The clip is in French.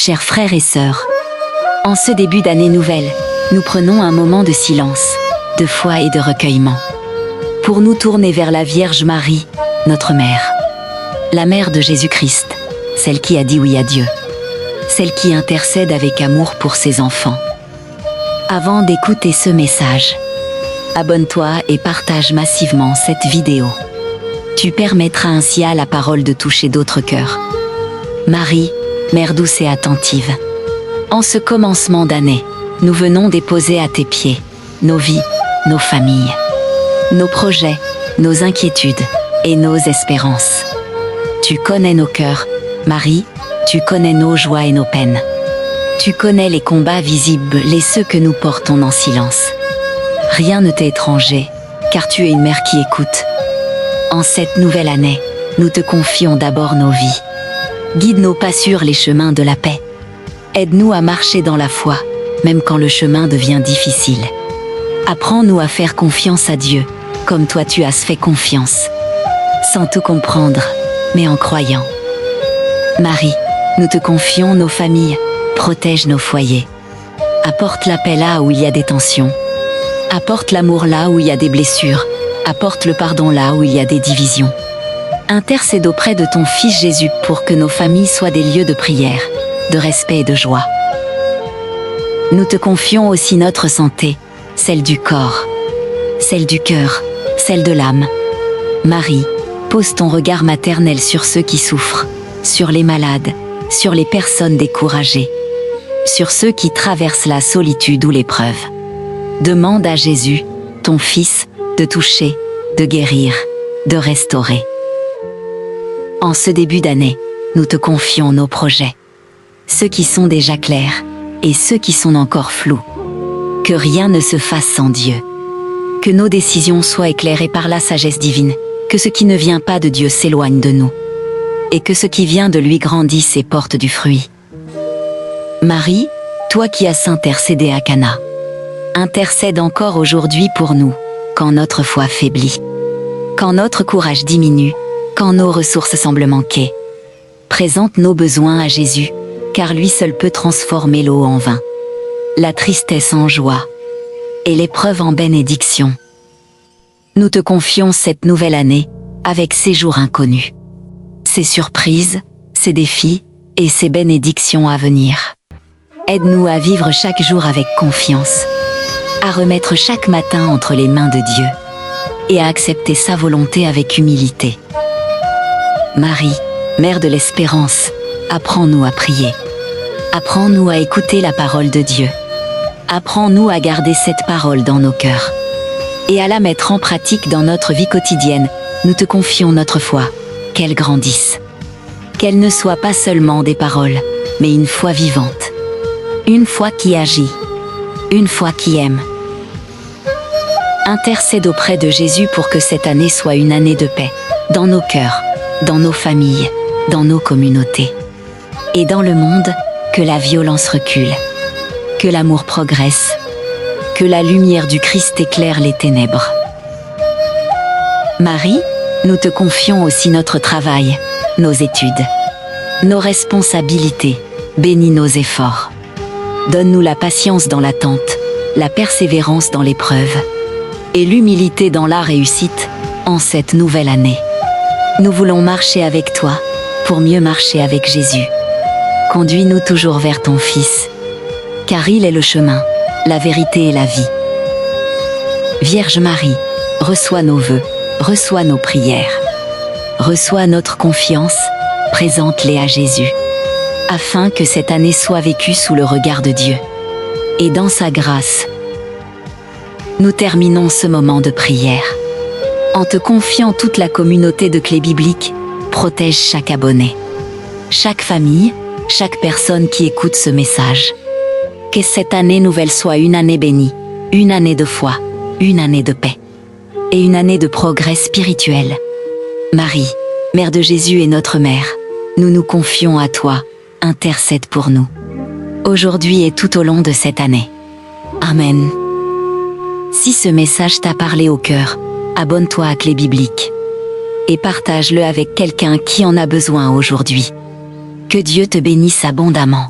chers frères et sœurs, en ce début d'année nouvelle, nous prenons un moment de silence, de foi et de recueillement, pour nous tourner vers la Vierge Marie, notre mère. La mère de Jésus-Christ, celle qui a dit oui à Dieu, celle qui intercède avec amour pour ses enfants. Avant d'écouter ce message, abonne-toi et partage massivement cette vidéo. Tu permettras ainsi à la parole de toucher d'autres cœurs. Marie, Mère douce et attentive, en ce commencement d'année, nous venons déposer à tes pieds nos vies, nos familles, nos projets, nos inquiétudes et nos espérances. Tu connais nos cœurs, Marie, tu connais nos joies et nos peines. Tu connais les combats visibles et ceux que nous portons en silence. Rien ne t'est étranger, car tu es une mère qui écoute. En cette nouvelle année, nous te confions d'abord nos vies. Guide nos pas sur les chemins de la paix. Aide-nous à marcher dans la foi, même quand le chemin devient difficile. Apprends-nous à faire confiance à Dieu, comme toi tu as fait confiance. Sans tout comprendre, mais en croyant. Marie, nous te confions nos familles, protège nos foyers. Apporte la paix là où il y a des tensions. Apporte l'amour là où il y a des blessures. Apporte le pardon là où il y a des divisions. Intercède auprès de ton Fils Jésus pour que nos familles soient des lieux de prière, de respect et de joie. Nous te confions aussi notre santé, celle du corps, celle du cœur, celle de l'âme. Marie, pose ton regard maternel sur ceux qui souffrent, sur les malades, sur les personnes découragées, sur ceux qui traversent la solitude ou l'épreuve. Demande à Jésus, ton Fils, de toucher, de guérir, de restaurer. En ce début d'année, nous te confions nos projets, ceux qui sont déjà clairs et ceux qui sont encore flous. Que rien ne se fasse sans Dieu. Que nos décisions soient éclairées par la sagesse divine, que ce qui ne vient pas de Dieu s'éloigne de nous, et que ce qui vient de lui grandisse et porte du fruit. Marie, toi qui as intercédé à Cana, intercède encore aujourd'hui pour nous, quand notre foi faiblit, quand notre courage diminue, quand nos ressources semblent manquer. Présente nos besoins à Jésus, car lui seul peut transformer l'eau en vin, la tristesse en joie, et l'épreuve en bénédiction. Nous te confions cette nouvelle année, avec ces jours inconnus, ces surprises, ces défis, et ces bénédictions à venir. Aide-nous à vivre chaque jour avec confiance, à remettre chaque matin entre les mains de Dieu, et à accepter sa volonté avec humilité. Marie, Mère de l'espérance, apprends-nous à prier. Apprends-nous à écouter la parole de Dieu. Apprends-nous à garder cette parole dans nos cœurs et à la mettre en pratique dans notre vie quotidienne. Nous te confions notre foi, qu'elle grandisse. Qu'elle ne soit pas seulement des paroles, mais une foi vivante. Une foi qui agit. Une foi qui aime. Intercède auprès de Jésus pour que cette année soit une année de paix, dans nos cœurs, dans nos familles, dans nos communautés. Et dans le monde, que la violence recule, que l'amour progresse, que la lumière du Christ éclaire les ténèbres. Marie, nous te confions aussi notre travail, nos études, nos responsabilités, bénis nos efforts. Donne-nous la patience dans l'attente, la persévérance dans l'épreuve, et l'humilité dans la réussite, en cette nouvelle année. Nous voulons marcher avec toi, pour mieux marcher avec Jésus. Conduis-nous toujours vers ton Fils, car il est le chemin, la vérité et la vie. Vierge Marie, reçois nos vœux, reçois nos prières, reçois notre confiance, présente-les à Jésus, afin que cette année soit vécue sous le regard de Dieu. Et dans sa grâce, nous terminons ce moment de prière. En te confiant toute la communauté de Clé Biblique, protège chaque abonné, chaque famille, chaque personne qui écoute ce message. Que cette année nouvelle soit une année bénie, une année de foi, une année de paix, et une année de progrès spirituel. Marie, Mère de Jésus et notre Mère, nous nous confions à toi, intercède pour nous, aujourd'hui et tout au long de cette année. Amen. Si ce message t'a parlé au cœur, abonne-toi à Clé Biblique et partage-le avec quelqu'un qui en a besoin aujourd'hui. Que Dieu te bénisse abondamment.